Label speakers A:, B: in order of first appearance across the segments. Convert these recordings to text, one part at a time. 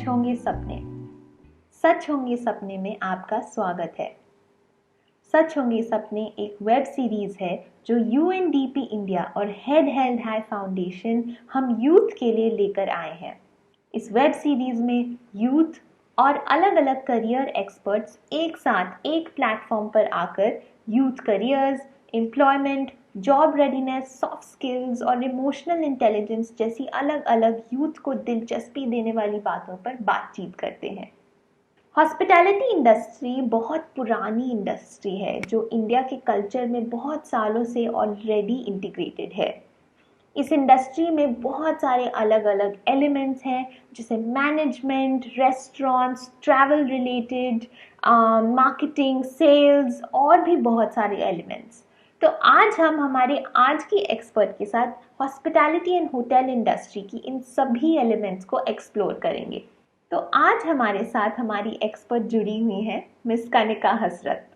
A: होंगे सपने। सच होंगे सपने में आपका स्वागत है। सच होंगे सपने एक वेब सीरीज है जो यूएनडीपी इंडिया और हेड हेल्ड हाई फाउंडेशन हम यूथ के लिए लेकर आए हैं। इस वेब सीरीज में यूथ और अलग अलग करियर एक्सपर्ट्स एक साथ एक प्लेटफॉर्म पर आकर youth careers, employment, job readiness, soft skills और इमोशनल इंटेलिजेंस जैसी अलग अलग यूथ को दिलचस्पी देने वाली बातों पर बातचीत करते हैं। हॉस्पिटैलिटी इंडस्ट्री बहुत पुरानी इंडस्ट्री है जो इंडिया के कल्चर में बहुत सालों से ऑलरेडी इंटीग्रेटेड है। इस इंडस्ट्री में बहुत सारे अलग अलग एलिमेंट्स हैं जैसे management, restaurants, travel related, marketing, sales और भी बहुत सारे एलिमेंट्स। तो आज हम हमारे आज की एक्सपर्ट के साथ हॉस्पिटैलिटी एंड होटल इंडस्ट्री की इन सभी एलिमेंट्स को एक्सप्लोर करेंगे। तो आज हमारे साथ हमारी एक्सपर्ट जुड़ी हुई हैं मिस कनिका हसरत।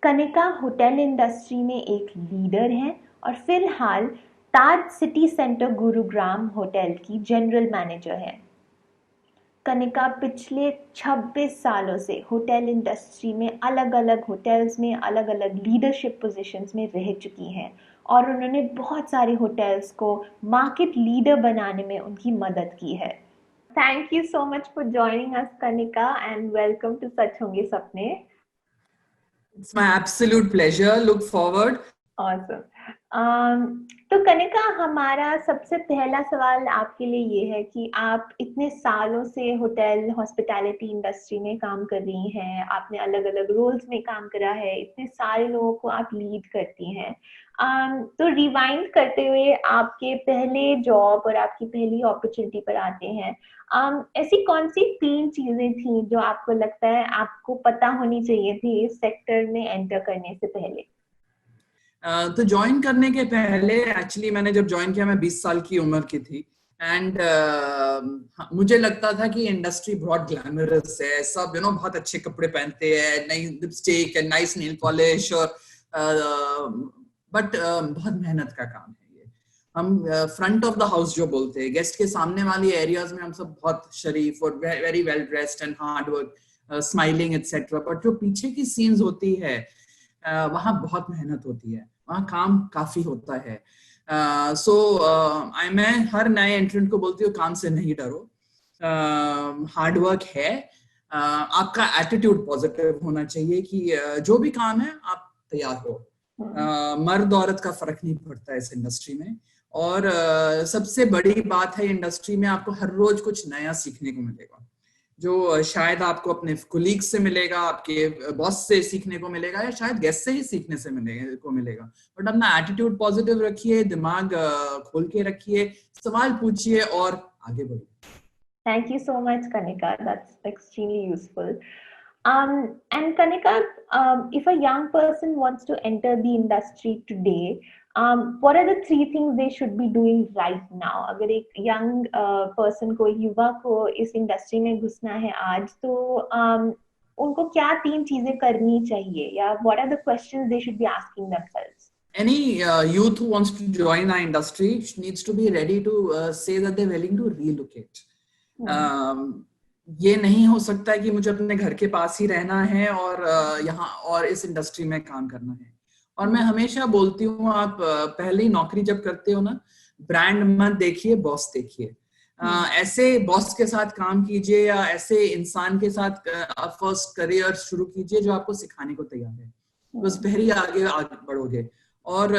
A: कनिका होटल इंडस्ट्री में एक लीडर हैं और फिलहाल ताज सिटी सेंटर गुरुग्राम होटल की जनरल मैनेजर है। कनिका पिछले 26 सालों से होटल इंडस्ट्री में अलग अलग होटल्स में अलग अलग लीडरशिप पोजीशंस में रह चुकी हैं और उन्होंने बहुत सारे होटल्स को मार्केट लीडर बनाने में उनकी मदद की है। Thank you so much for joining us Kanika and welcome to सच होंगे सपने।
B: It's my absolute pleasure. Look forward.
A: Awesome. तो कनिका, हमारा सबसे पहला सवाल आपके लिए ये है कि आप इतने सालों से होटल हॉस्पिटैलिटी इंडस्ट्री में काम कर रही हैं, आपने अलग अलग रोल्स में काम करा है, इतने सारे लोगों को आप लीड करती हैं। तो रिवाइंड करते हुए आपके पहले जॉब और आपकी पहली अपॉर्चुनिटी पर आते हैं। ऐसी कौन सी 3 चीजें थी जो आपको लगता है आपको पता होनी चाहिए थी इस सेक्टर में एंटर करने से पहले?
B: तो ज्वाइन करने के पहले एक्चुअली मैंने जब ज्वाइन किया मैं 20 साल की उम्र की थी एंड मुझे लगता था कि इंडस्ट्री बहुत ग्लैमरस है, सब बहुत अच्छे कपड़े पहनते हैं, नई lipstick and nice nail polish और बट बहुत मेहनत का काम है ये। हम फ्रंट ऑफ द हाउस जो बोलते हैं, गेस्ट के सामने वाली एरियाज में हम सब बहुत शरीफ और very well dressed and hard work, smiling etcetera, but जो पीछे की सीन्स होती है वहां बहुत मेहनत होती है, वहाँ काम काफी होता है। मैं हर नए एंट्रेंट को बोलती हूँ काम से नहीं डरो, हार्ड वर्क है, आपका एटीट्यूड पॉजिटिव होना चाहिए कि जो भी काम है आप तैयार हो। मर्द औरत का फर्क नहीं पड़ता इस इंडस्ट्री में और सबसे बड़ी बात है इंडस्ट्री में आपको हर रोज कुछ नया सीखने को मिलेगा जो शायद आपको अपने कोलीग से मिलेगा, आपके बॉस से सीखने को मिलेगा या शायद गेस्ट से ही सीखने से मिलेगा। बट अपना एटीट्यूड पॉजिटिव रखिए, दिमाग खोल के रखिए, सवाल पूछिए और आगे बढ़िए।
A: Thank you so much, Kanika. That's extremely useful. And Kanika, if a young person wants to enter the industry today, what are the 3 things they should be doing right now? अगर एक young person को, युवा को इस industry में घुसना है आज, तो उनको क्या 3 चीजें करनी चाहिए या what are the questions they should be asking themselves?
B: Any youth who wants to join our industry needs to be ready to say that they're willing to relocate. ये नहीं हो सकता है कि मुझे अपने घर के पास ही रहना है और यहाँ और इस इंडस्ट्री में काम करना है। और मैं हमेशा बोलती हूँ, आप पहले ही नौकरी जब करते हो ना, ब्रांड मत देखिए, बॉस देखिए। ऐसे बॉस के साथ काम कीजिए या ऐसे इंसान के साथ फर्स्ट करियर शुरू कीजिए जो आपको सिखाने को तैयार है, बस पहले आगे बढ़ोगे। और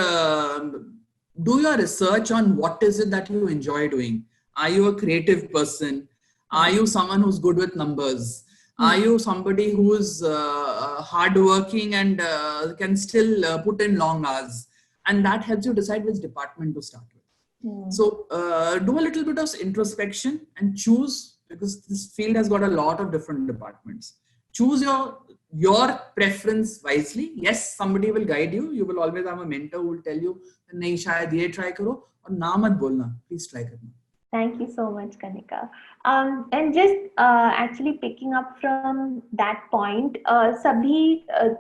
B: do your research on what is it that you enjoy doing. Are you a creative person? Are you someone who's good with numbers? Are you somebody who's hardworking and can still put in long hours? And that helps you decide which department to start with. So do a little bit of introspection and choose, because this field has got a lot of different departments. Choose your preference wisely. Yes, somebody will guide you. You will always have a mentor who will tell you, nahi shayad ye try karo, aur na mat bolna, please try karna.
A: Thank you so much, Kanika. And just actually picking up from that point,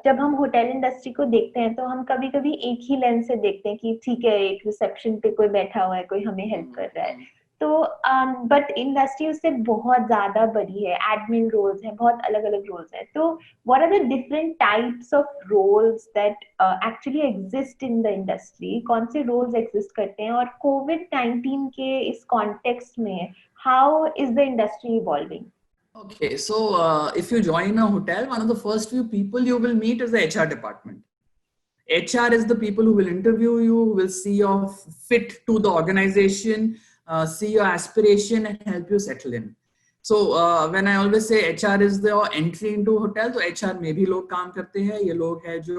A: जब हम hotel industry को देखते हैं तो हम कभी कभी एक ही लेंस से देखते हैं कि ठीक है, एक रिसेप्शन पे कोई बैठा हुआ है, कोई हमें हेल्प कर रहा है। तो बट इंडस्ट्री उससे बहुत ज्यादा बड़ी है, एडमिन रोल्स हैं, बहुत अलग अलग रोल्स हैं, तो what are the different types of roles that actually exist in the industry? कौन से roles exist करते हैं, और COVID-19 के इस context में how is the industry evolving?
B: Okay, so if you join a hotel, one of the first few people you will meet is the HR department. HR is the people who will interview you, who will see your fit to the organization, see your aspiration and help you settle in. So when I always say HR is the entry into hotel, तो HR में भी लोग काम करते हैं. ये लोग हैं जो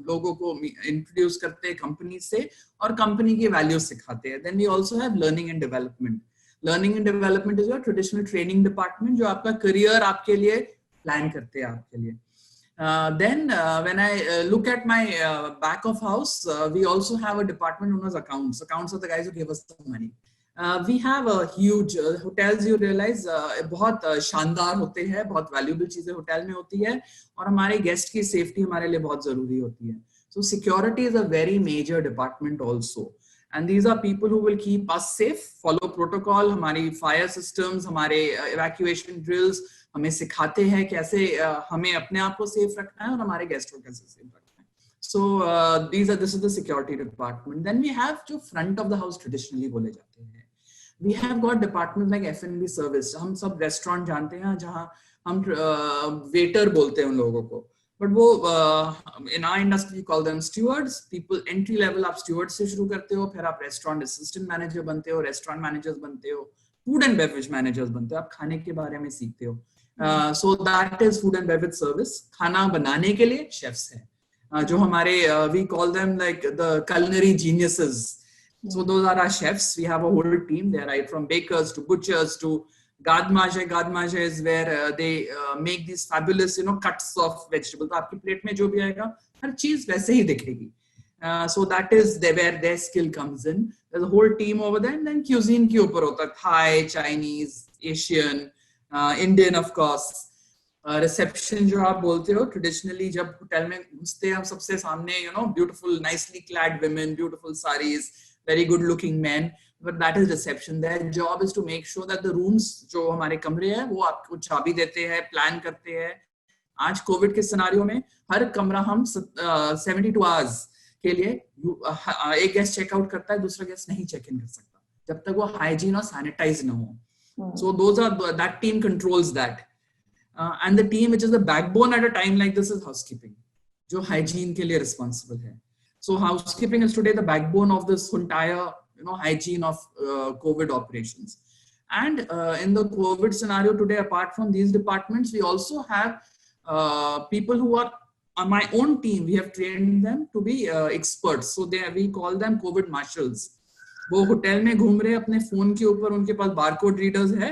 B: लोगों को introduce करते हैं company से और company की values सिखाते हैं. Then we also have learning and development. Learning and development is your traditional training department जो आपका career आपके लिए plan करते हैं आपके लिए. Then when I look at my back of house, we also have a department known as accounts. Accounts are the guys who give us the money. We have a huge hotels, you realize बहुत शानदार होते हैं, बहुत valuable चीजें hotel में होती है और हमारे गेस्ट की सेफ्टी हमारे लिए बहुत जरूरी होती है. So security is a very major department also. And these are people who will keep us safe, follow protocol, हमारी fire systems, हमारे evacuation drills, हमें सिखाते हैं कैसे हमें अपने आप को सेफ रखना है और हमारे गेस्ट को कैसे सेफ रखना है. So this is the security department. Then we have जो front of the house traditionally बोले जाते हैं. We have got departments like F&B service. हम सब restaurant जानते हैं जहाँ हम waiter बोलते हैं उन लोगों को. But वो in our industry we call them stewards. People entry level आप stewards से शुरू करते हो, फिर आप restaurant assistant manager बनते हो, restaurant managers बनते हो, food and beverage managers बनते हो, आप खाने के बारे में सीखते हो. So that is food and beverage service. खाना बनाने के लिए chefs हैं, जो हमारे we call them like the culinary geniuses. So those are our chefs. We have a whole team. They are right from bakers to butchers to gadmaje. Gadmaje is where they make these fabulous, cuts of vegetables. तो आपकी plate में जो भी आएगा, हर चीज वैसे ही दिखेगी. So that is where their skill comes in. There's a whole team over there. And then cuisine के ऊपर होता है Thai, Chinese, Asian, Indian of course. Reception जो आप बोलते हो, traditionally जब होटल में घुसते हैं हम सबसे सामने, beautiful, nicely clad women, beautiful saris, very good looking men, but that is reception. Their job is to make sure that the rooms जो हमारे कमरे हैं वो आपको चाबी देते हैं, प्लान करते हैं. आज कोविड के सिनारियो में हर कमरा हम 72 hours के लिए एक गेस्ट चेकआउट करता है, दूसरा गेस्ट नहीं चेक इन कर सकता जब तक वो हाइजीन और सैनिटाइज ना हो. So that team controls that. And the team which is the backbone at a time like this is housekeeping, जो hygiene के लिए responsible है. So housekeeping is today the backbone of this entire hygiene of COVID operations. And in the COVID scenario today, apart from these departments, we also have people who are on my own team. We have trained them to be experts. So we call them COVID marshals. वो hotel में घूम रहे अपने phone के ऊपर, उनके पास barcode readers है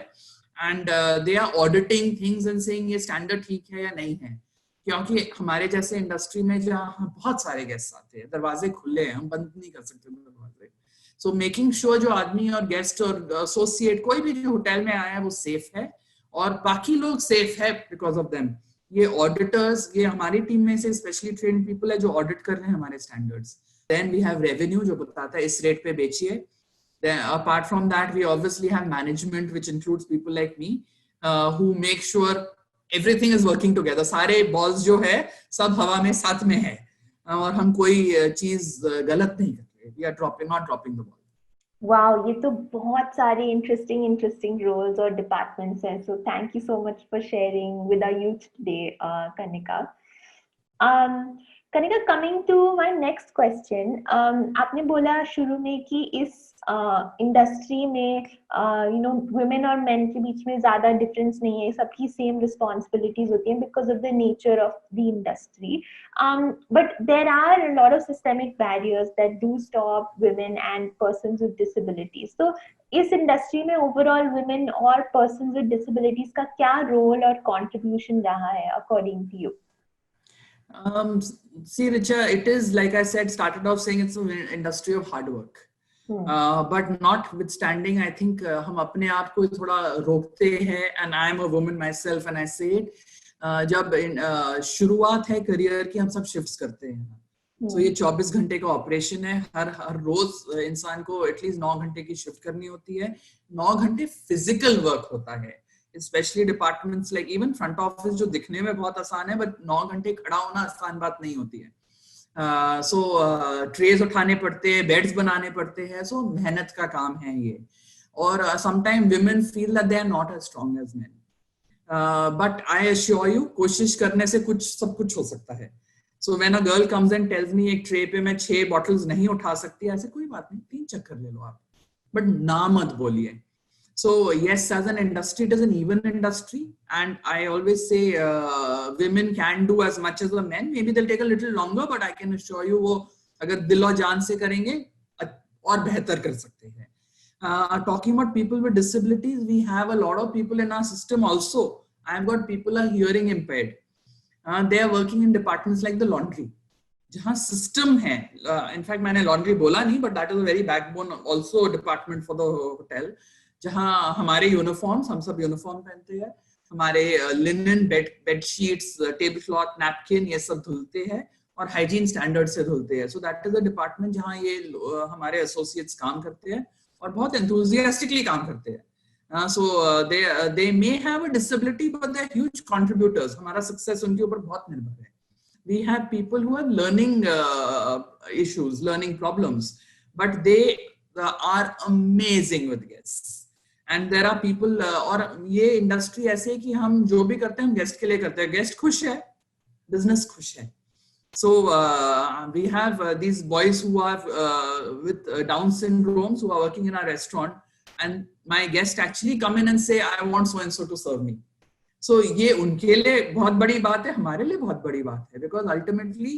B: and they are auditing things and saying ये स्टैंडर्ड ठीक है या नहीं है. क्योंकि हमारे जैसे इंडस्ट्री में जहाँ बहुत सारे गेस्ट आते हैं, दरवाजे खुले हैं, हम बंद नहीं कर सकते दरवाजे. सो मेकिंग श्योर जो आदमी और गेस्ट और एसोसिएट कोई भी जो होटल में आया है वो सेफ है और बाकी लोग सेफ है बिकॉज ऑफ देम. ये ऑडिटर्स, ये हमारी टीम में से स्पेशली ट्रेन्ड पीपल है जो ऑडिट कर रहे हैं हमारे standards. Then we have revenue जो बताता है इस रेट पे बेचिए. Then apart from that we obviously have management which includes people like me who make sure everything is working together. सारे balls जो है सब हवा में साथ में है और हम कोई चीज गलत नहीं करते. We are not dropping the ball.
A: Wow, ये तो बहुत सारे interesting roles और departments हैं. So thank you so much for sharing with our youth today, Kanika. Kanika, coming to my next question, आपने बोला शुरू में कि इस इंडस्ट्री में women और men के बीच में ज्यादा डिफरेंस नहीं है, सबकी सेम रिस्पॉन्सिबिलिटीज होती हैं because of the nature of the industry. But there are a lot of systemic barriers that do stop women and persons with disabilities. So इस इंडस्ट्री में ओवरऑल women और persons with disabilities का क्या role और contribution रहा है according to you?
B: See, Richa, it is like I said, started off saying it's an industry of hard work. But notwithstanding, I think हम अपने आप को थोड़ा रोकते हैं, and I am a woman myself and I say it, जब शुरुआत है करियर की हम सब शिफ्ट्स करते हैं. सो ये 24 घंटे का ऑपरेशन है, हर रोज इंसान को एटलीस्ट 9 घंटे की शिफ्ट करनी होती है, 9 घंटे फिजिकल वर्क होता है, specially departments like even front office जो दिखने में बहुत आसान है, बट 9 घंटे खड़ा होना आसान बात नहीं होती है। सो ट्रेज उठाने पड़ते हैं, बेड्स बनाने पड़ते हैं, सो मेहनत का काम है ये। और sometime women feel that they are not as strong as men, but I assure you कोशिश करने से सब कुछ हो सकता है। So when a girl comes and tells me एक ट्रे पे मैं 6 बॉटल्स नहीं उठा सकती, ऐसे कोई बात नहीं, 3 चक्कर ले लो आप, बट ना मत बोलिए। So yes, as an industry, it is an even industry, and I always say women can do as much as the men. Maybe they'll take a little longer, but I can assure you, वो अगर दिल और जान से करेंगे और बेहतर कर सकते हैं। Talking about people with disabilities, we have a lot of people in our system also. I've got people are hearing impaired. They are working in departments like the laundry, जहाँ सिस्टम है। इनफैक्ट मैंने laundry बोला नहीं, but that is a very backbone also department for the hotel, जहाँ हमारे uniforms, हम सब uniform पहनते हैं, हमारे linen, bedsheets, table cloth, napkin, ये सब धुलते हैं और हाइजीन स्टैंडर्ड से धुलते हैं। So that is a department जहाँ ये हमारे एसोसिएट्स काम करते हैं और बहुत एंथुसियास्टिकली काम करते हैं। So they may have a disability, but they are huge contributors. हमारा सक्सेस उनके ऊपर बहुत निर्भर है। We have people who have learning issues, learning problems, but they are amazing with guests. And there are people, और ये industry ऐसे है कि हम जो भी करते हैं हम गेस्ट के लिए करते हैं। गेस्ट खुश है, बिजनेस खुश है। So we have these boys who are with Down syndromes who are working in our restaurant, and my guests actually come in and say, I want so and so to serve me. So ये उनके लिए बहुत बड़ी बात है, हमारे लिए बहुत बड़ी बात है, बिकॉज अल्टीमेटली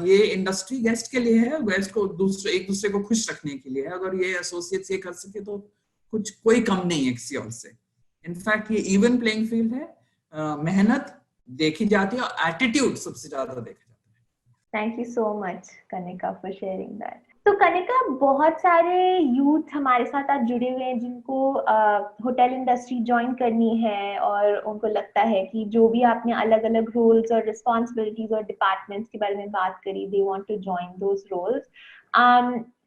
B: ये इंडस्ट्री गेस्ट के लिए है, गेस्ट को एक दूसरे को खुश रखने के लिए है। अगर ये एसोसिएट्स ये कर सके तो कोई कम नहीं है किसी और से। इनफैक्ट ये इवन प्लेइंग फील्ड है, मेहनत देखी जाती है और एटीट्यूड सबसे ज्यादा देखा जाता है।
A: Thank you so much Kanika for sharing that. तो कनिका, बहुत सारे यूथ हमारे साथ आज जुड़े हुए हैं जिनको होटल इंडस्ट्री ज्वाइन करनी है, और उनको लगता है कि जो भी आपने अलग अलग रोल्स और रिस्पॉन्सिबिलिटीज और डिपार्टमेंट्स के बारे में बात करी, they want to join those roles.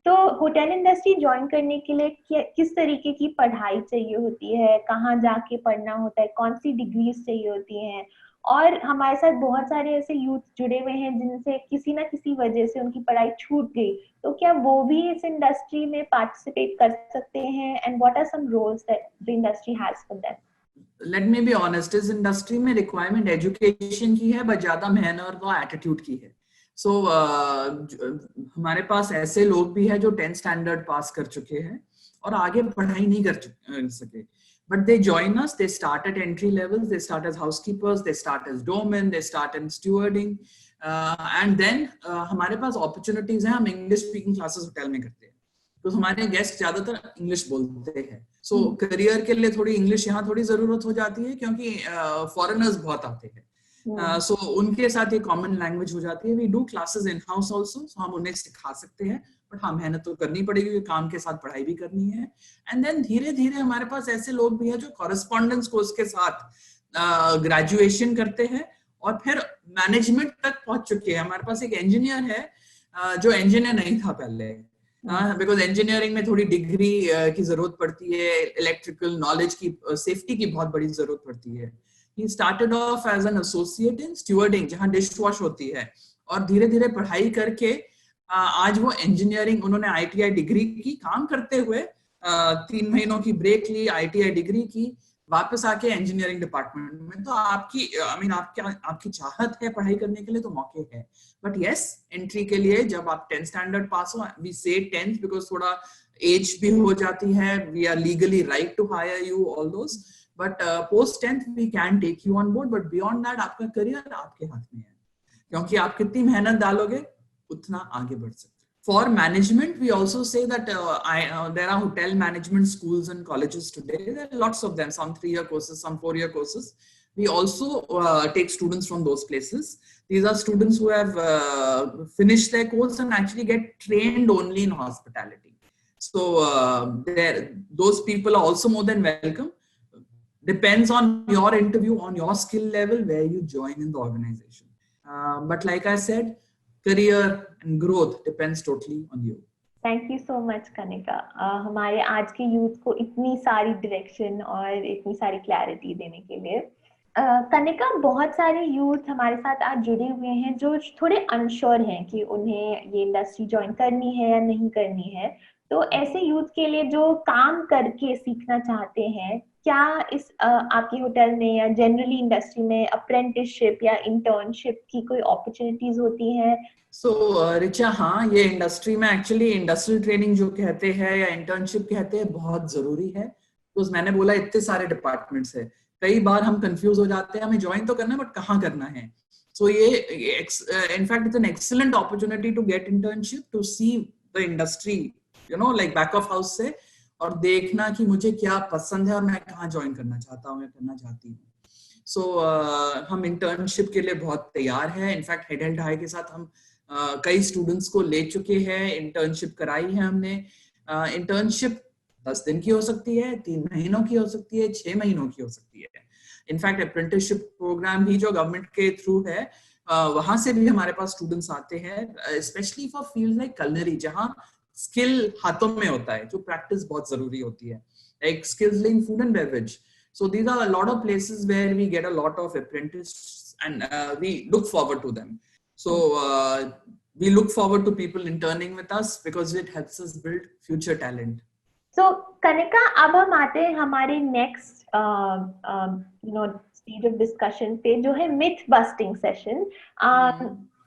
A: तो होटल इंडस्ट्री ज्वाइन करने के लिए किस तरीके की पढ़ाई चाहिए होती है, कहाँ जाके पढ़ना होता है, कौन सी डिग्रीज चाहिए होती हैं? और हमारे साथ बहुत सारे ऐसे यूथ जुड़े हुए हैं जिनसे किसी ना किसी वजह से उनकी पढ़ाई छूट गई, तो क्या वो भी इस इंडस्ट्री में पार्टिसिपेट कर सकते हैं? And what are some roles that the industry has for them?
B: Let me be honest, इस इंडस्ट्री में रिक्वायरमेंट एजुकेशन की है, बट ज्यादा मेहनत और एटीट्यूड की है। सो हमारे पास ऐसे लोग भी हैं जो 10th स्टैंडर्ड पास कर चुके हैं और आगे पढ़ाई नहीं कर सके, but they join us. They start at entry levels. They start as housekeepers. They start as doormen. They start in stewarding, and then हमारे पास opportunities हैं। हम English speaking classes होटल में करते हैं, तो हमारे गेस्ट ज्यादातर इंग्लिश बोलते हैं। सो करियर के लिए थोड़ी इंग्लिश यहाँ थोड़ी जरूरत हो जाती है, क्योंकि फॉरेनर्स बहुत आते हैं। सो उनके साथ ये कॉमन लैंग्वेज हो जाती है। We do classes in house also, so हम उन्हें सिखा सकते हैं, बट हाँ मेहनत तो करनी पड़ेगी, काम के साथ पढ़ाई भी करनी है। एंड देन धीरे धीरे हमारे पास ऐसे लोग भी हैं जो कॉरेस्पॉन्डेंस कोर्स के साथ ग्रेजुएशन करते हैं और फिर मैनेजमेंट तक पहुंच चुके हैं। हमारे पास एक इंजीनियर है जो इंजीनियर नहीं था पहले, बिकॉज इंजीनियरिंग में थोड़ी डिग्री की जरूरत पड़ती है, इलेक्ट्रिकल नॉलेज की, सेफ्टी की बहुत बड़ी जरूरत पड़ती है। He started off as an associate in stewarding, जहाँ डिश वॉश होती है, और धीरे धीरे पढ़ाई करके आज वो इंजीनियरिंग, उन्होंने ITI डिग्री की, काम करते हुए 3 महीनों की ब्रेक ली, ITI डिग्री की, वापस आके इंजीनियरिंग डिपार्टमेंट में। तो आपकी आपकी चाहत है पढ़ाई करने के लिए तो मौके है, बट यस एंट्री के लिए जब आप 10th स्टैंडर्ड पास हो, वी से 10th बिकॉज थोड़ा एज भी हो जाती है, we are legally right to hire you, all those, but post 10th we can take you on board, but beyond that आपका करियर आपके हाथ में है, क्योंकि आप कितनी मेहनत डालोगे उतना आगे बढ़ सकते। For management, we also say that there are hotel management schools and colleges today. There are lots of them, some 3-year courses, some 4-year courses. We also take students from those places. These are students who have finished their course and actually get trained only in hospitality. So those people are also more than welcome. Depends on your interview, on your skill level, where you join in the organization. But like I said, career and growth depends totally on you.
A: Thank you so much Kanika, हमारे आज के youth को इतनी सारी direction और इतनी सारी clarity देने के लिए। कनिका, बहुत सारे यूथ हमारे साथ आज जुड़े हुए हैं जो थोड़े अनश्योर हैं कि उन्हें ये इंडस्ट्री ज्वाइन करनी है या नहीं करनी है। तो ऐसे यूथ के लिए जो काम करके सीखना चाहते हैं, क्या इस आपके होटल में या जनरली इंडस्ट्री में अप्रेंटिसशिप या इंटर्नशिप की कोई अपॉर्चुनिटीज होती है?
B: सो रिचा, हाँ, ये इंडस्ट्री में एक्चुअली इंडस्ट्रियल ट्रेनिंग जो कहते हैं या इंटर्नशिप कहते हैं बहुत जरूरी है। तो मैंने बोला इतने सारे डिपार्टमेंट्स है, कई बार हम कंफ्यूज हो जाते हैं, हमें ज्वाइन तो करना है बट कहाँ करना है। सो ये in fact it's an excellent opportunity to get internship, to see the industry like back of house से, और देखना कि मुझे क्या पसंद है और मैं कहाँ ज्वाइन करना चाहता हूँ या करना चाहती हूँ। सो हम इंटर्नशिप के लिए बहुत तैयार है। इनफैक्ट हेड एंड हाई के साथ हम कई स्टूडेंट्स को ले चुके हैं, इंटर्नशिप कराई है हमने। इंटर्नशिप 10 दिन की हो सकती है, 3 महीनों की हो सकती है, 6 महीनों की हो सकती है। इनफैक्ट अप्रेंटिसशिप प्रोग्राम भी जो गवर्नमेंट के थ्रू है, वहां से भी हमारे पास स्टूडेंट्स आते हैं, specially for field like culinary, जहाँ स्किल हाथों में होता है, जो प्रैक्टिस बहुत जरूरी होती है, like skills in food and beverage. So these are a lot of places where we get a lot of apprentices, and we look forward to them. So we look forward to people interning with us because it helps us build future talent.
A: So Kanika, अब हम आते हैं हमारे next stage of discussion पे, जो है myth bursting session.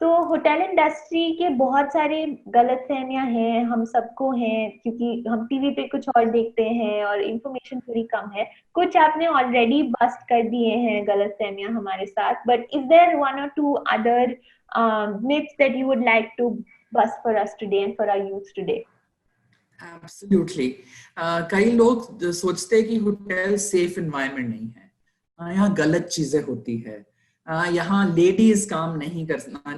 A: तो hotel industry के बहुत सारे गलतफहमियां हैं, हम सबको हैं, क्योंकि हम टीवी पे कुछ और देखते हैं और इंफॉर्मेशन थोड़ी कम है। कुछ आपने ऑलरेडी बस्ट कर दिए हैं गलतफहमियां हमारे साथ, but is there one or two other myths that you would like to bust for us today and for our youth today?
B: Absolutely. कई लोग सोचते हैं कि होटल सेफ एनवायरनमेंट नहीं है, यहाँ गलत चीजें होती है, यहाँ लेडीज काम नहीं करना,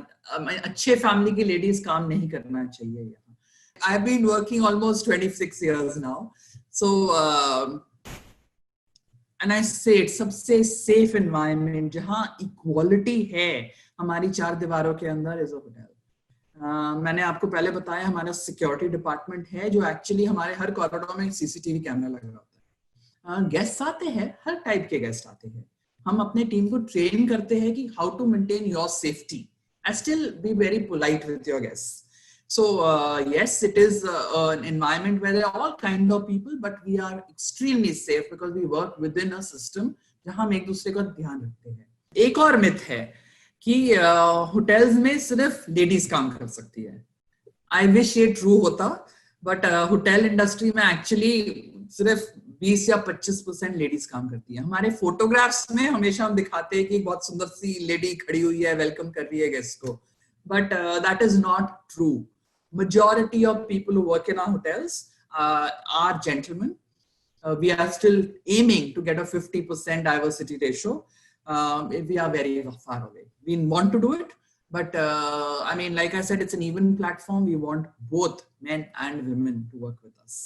B: अच्छे फैमिली की लेडीज काम नहीं करना चाहिए यहाँ। I have been working almost 26 years now, so and I say सबसे सेफ एनवायरनमेंट जहाँ इक्वालिटी है हमारी 4 दीवारों के अंदर इज अ होटल। मैंने आपको पहले बताया हमारा सिक्योरिटी डिपार्टमेंट है, जो एक्चुअली हमारे हर कॉरिडोर में सीसीटीवी कैमरा लगा होता है। गेस्ट आते हैं, हर टाइप के गेस्ट आते हैं, हम अपने टीम को ट्रेन करते हैं कि how to maintain your safety and still be very polite with your guest. So yes, it is an environment where there are all kind of people, but we are extremely safe because we work within a system जहां हम एक दूसरे का ध्यान रखते हैं। एक और मिथ है कि होटल्स में सिर्फ लेडीज काम कर सकती है। आई विश ये ट्रू होता, बट होटल इंडस्ट्री में एक्चुअली सिर्फ 20 या 25% लेडीज काम करती है। हमारे फोटोग्राफ्स में हमेशा हम दिखाते हैं कि एक बहुत सुंदर सी लेडी खड़ी हुई है, वेलकम कर रही है गेस्ट को, but that is not true. Majority of people who work in our hotels are gentlemen. We are still aiming to get a 50% diversity ratio. We are very far away. We want to do it, but I mean, like I said, it's an even platform. We want both men and women to work with us.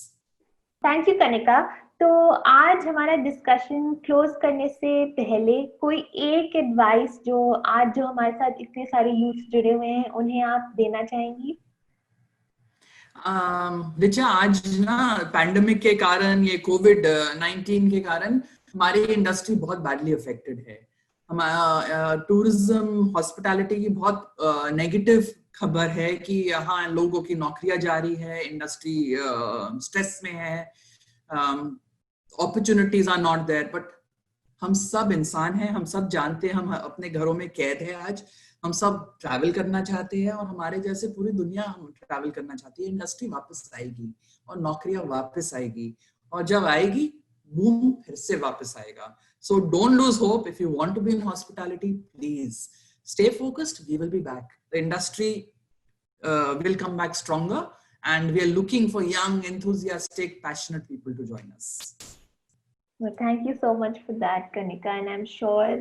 A: Thank you, Kanika. तो आज हमारा discussion close करने से पहले कोई एक advice जो आज जो हमारे साथ इतने सारे यूथ जुड़े हुए हैं उन्हें आप देना चाहेंगी?
B: रिचा, आज ना पैंडेमिक के कारण, ये कोविड-19 के कारण हमारी इंडस्ट्री बहुत बैडली अफेक्टेड है। हमारा टूरिज्म हॉस्पिटैलिटी की बहुत नेगेटिव खबर है कि यहाँ लोगों की नौकरियां जा रही है, इंडस्ट्री स्ट्रेस में है, opportunities are not there. But हम सब इंसान हैं, हम सब जानते हैं हम अपने घरों में कैद है आज, हम सब ट्रैवल करना चाहते हैं और हमारे जैसे पूरी दुनिया हम ट्रैवल करना चाहती है। इंडस्ट्री वापस आएगी और नौकरियां वापस आएगी, और जब आएगी बूम फिर से वापस आएगा। So don't lose hope. If you want to be in hospitality, please stay focused, we will be back. The industry will come back stronger and we are looking for young, enthusiastic, passionate people to join us.
A: Well, thank you so much for that, Kanika, and I'm sure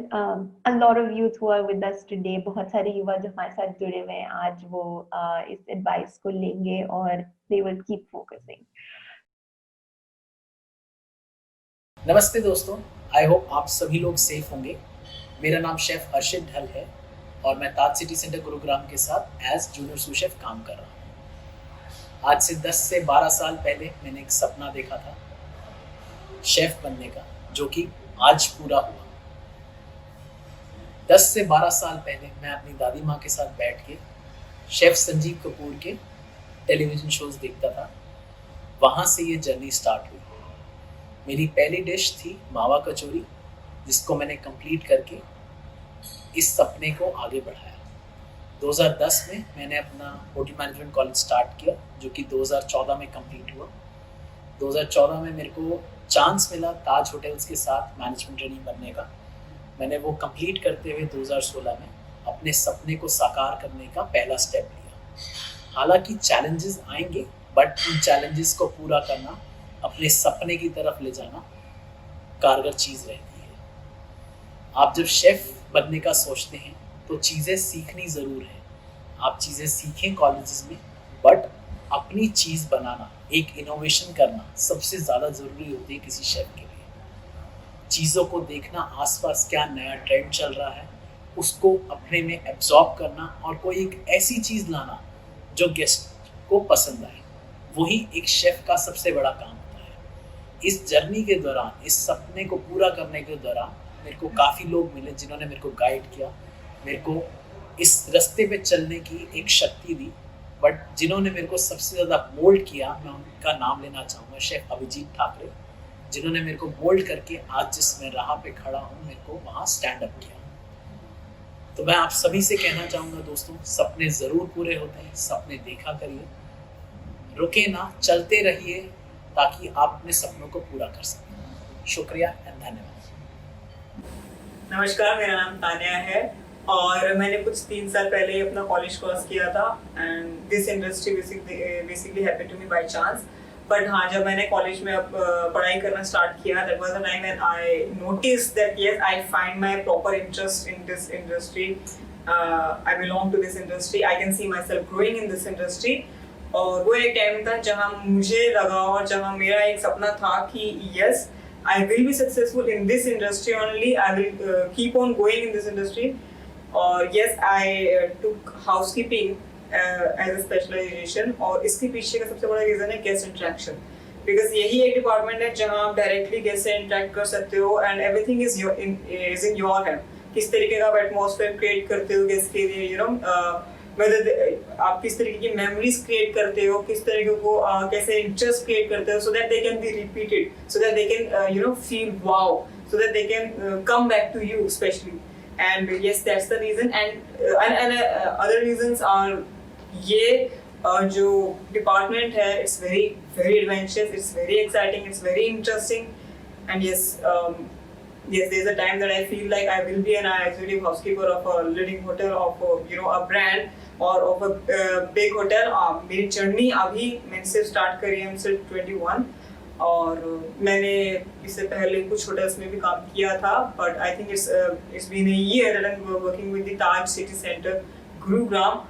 A: a lot of youth who are with us today, बहुत सारे युवा जो हमारे साथ जुड़े हुए हैं आज, वो इस एडवाइस को लेंगे और they will keep focusing.
C: नमस्ते दोस्तों, आई होप आप सभी लोग सेफ होंगे। मेरा नाम शेफ हर्षित ढल है और मैं ताज सिटी सेंटर गुरुग्राम के साथ एज जूनियर सूस शेफ काम कर रहा हूँ। आज से 10 से 12 साल पहले मैंने एक सपना देखा था शेफ बनने का, जो कि आज पूरा हुआ। 10 से 12 साल पहले मैं अपनी दादी माँ के साथ बैठ के शेफ संजीव कपूर के टेलीविज़न शोज देखता था। वहाँ से ये जर्नी स्टार्ट हुई। मेरी पहली डिश थी मावा कचौरी, जिसको मैंने कंप्लीट करके इस सपने को आगे बढ़ाया। 2010 में मैंने अपना होटल मैनेजमेंट कॉलेज स्टार्ट किया, जो कि 2014 में कंप्लीट हुआ। 2014 में मेरे को चांस मिला ताज होटल्स के साथ मैनेजमेंट ट्रेनिंग बनने का। मैंने वो कंप्लीट करते हुए 2016 में अपने सपने को साकार करने का पहला स्टेप लिया। हालांकि चैलेंजेस आएंगे, बट उन चैलेंजेस को पूरा करना, अपने सपने की तरफ ले जाना कारगर चीज़ रहती है। आप जब शेफ बनने का सोचते हैं तो चीज़ें सीखनी ज़रूर है। आप चीज़ें सीखें कॉलेजेस में, बट अपनी चीज़ बनाना, एक इनोवेशन करना सबसे ज़्यादा ज़रूरी होती है किसी शेफ के लिए। चीज़ों को देखना, आसपास क्या नया ट्रेंड चल रहा है, उसको अपने में एब्जॉर्ब करना और कोई एक ऐसी चीज़ लाना जो गेस्ट को पसंद आए, वही एक शेफ का सबसे बड़ा काम होता है। इस जर्नी के दौरान, इस सपने को पूरा करने के दौरान मेरे को काफ़ी लोग मिले जिन्होंने मेरे को गाइड किया, मेरे को इस रास्ते पे चलने की एक शक्ति दी। बट जिन्होंने मेरे को सबसे ज़्यादा मोल्ड किया, मैं उनका नाम लेना चाहूँगा, शेफ अभिजीत ठाकरे, जिन्होंने मेरे को मोल्ड करके आज जिस मैं राह पे खड़ा हूँ, मेरे को वहाँ स्टैंड अप किया। तो मैं आप सभी से कहना चाहूँगा दोस्तों, सपने ज़रूर पूरे होते हैं, सपने देखा करिए, रुके ना, चलते रहिए, ताकि आप अपने सपनों को पूरा कर सकें। शुक्रिया एंड धन्यवाद।
D: नमस्कार, मेरा नाम तान्या है और मैंने कुछ 3 साल पहले अपना कॉलेज कोर्स किया था and this industry basically happened to me by chance. But हाँ, जब मैंने कॉलेज में अब पढ़ाई करना स्टार्ट किया, that was the time when I noticed that yes, I find my proper interest in this industry. I belong to this industry, I can see myself growing in this industry. और वो एक time था जहाँ मुझे लगा और जहाँ मेरा एक सपना था कि yes, I will be successful in this industry only. I will keep on going in this industry. और yes, I took housekeeping as a specialization. और इसके पीछे का सबसे बड़ा रीजन है guest interaction. Because यही एक डिपार्टमेंट है जहाँ आप डायरेक्टली गेस्ट से इंटरेक्ट कर सकते हो and everything is in your hand. किस तरीके का एटमॉस्फेयर क्रिएट करते हो गेस्ट के लिए, यू नो, आप किस तरीके की मेमोरीज क्रिएट करते हो, किस तरीके को कैसे इंटरेस्ट क्रिएट करते हो, so that they can be repeated, so that they can feel wow, so that they can come back to you especially. And yes, that's the reason. And other reasons are ये जो department है, it's very very adventurous, it's very exciting, it's very interesting. And yes, there's a time that I feel like I will be an executive housekeeper of a leading hotel, of a brand और of a big hotel. मेरी journey अभी मैंने सिर्फ start करी है, सिर्फ 21, और मैंने इससे पहले कुछ होटल्स में भी काम किया था, but I think it's been a year that I'm working with the Taj City Center Gurugram,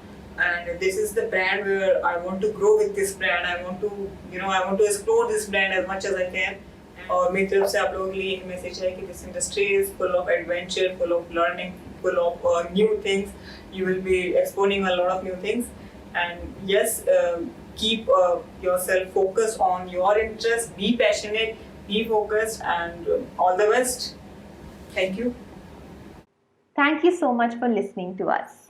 D: and this is the brand where I want to grow with this brand. I want to explore this brand as much as I can. और मेरी तरफ से आप लोगों के लिए एक message है कि this industry is full of adventure, full of learning, full of new things. You will be exploring a lot of new things, and yes, keep yourself focused on your interest, be passionate, be focused, and all the best. Thank you.
A: Thank you so much for listening to us.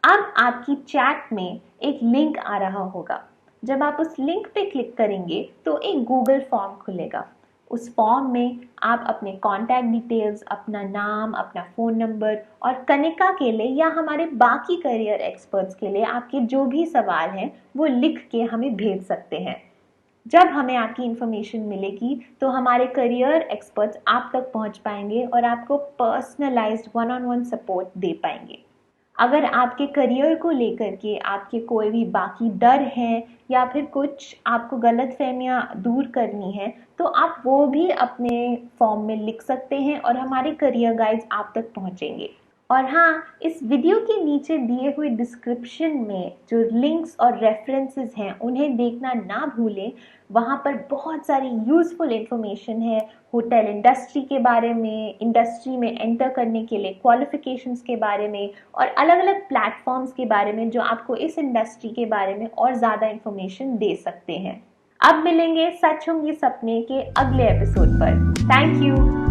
A: अब आपकी chat में एक link आ रहा होगा। जब आप उस link पे क्लिक करेंगे तो एक गूगल फॉर्म खुलेगा। उस फॉर्म में आप अपने कॉन्टैक्ट डिटेल्स, अपना नाम, अपना फ़ोन नंबर और कनिका के लिए या हमारे बाकी करियर एक्सपर्ट्स के लिए आपके जो भी सवाल हैं वो लिख के हमें भेज सकते हैं। जब हमें आपकी इन्फॉर्मेशन मिलेगी तो हमारे करियर एक्सपर्ट्स आप तक पहुंच पाएंगे और आपको पर्सनलाइज्ड 1-on-1 सपोर्ट दे पाएंगे। अगर आपके करियर को लेकर के आपके कोई भी बाकी डर हैं या फिर कुछ आपको गलतफहमियां दूर करनी है तो आप वो भी अपने फॉर्म में लिख सकते हैं और हमारे करियर गाइड्स आप तक पहुंचेंगे। और हाँ, इस वीडियो के नीचे दिए हुए डिस्क्रिप्शन में जो लिंक्स और रेफरेंसेस हैं उन्हें देखना ना भूलें। वहाँ पर बहुत सारी यूज़फुल इन्फॉर्मेशन है होटल इंडस्ट्री के बारे में, इंडस्ट्री में एंटर करने के लिए क्वालिफिकेशंस के बारे में और अलग अलग प्लेटफॉर्म्स के बारे में जो आपको इस इंडस्ट्री के बारे में और ज़्यादा इन्फॉर्मेशन दे सकते हैं। अब मिलेंगे सच होंगे सपने के अगले एपिसोड पर। Thank you.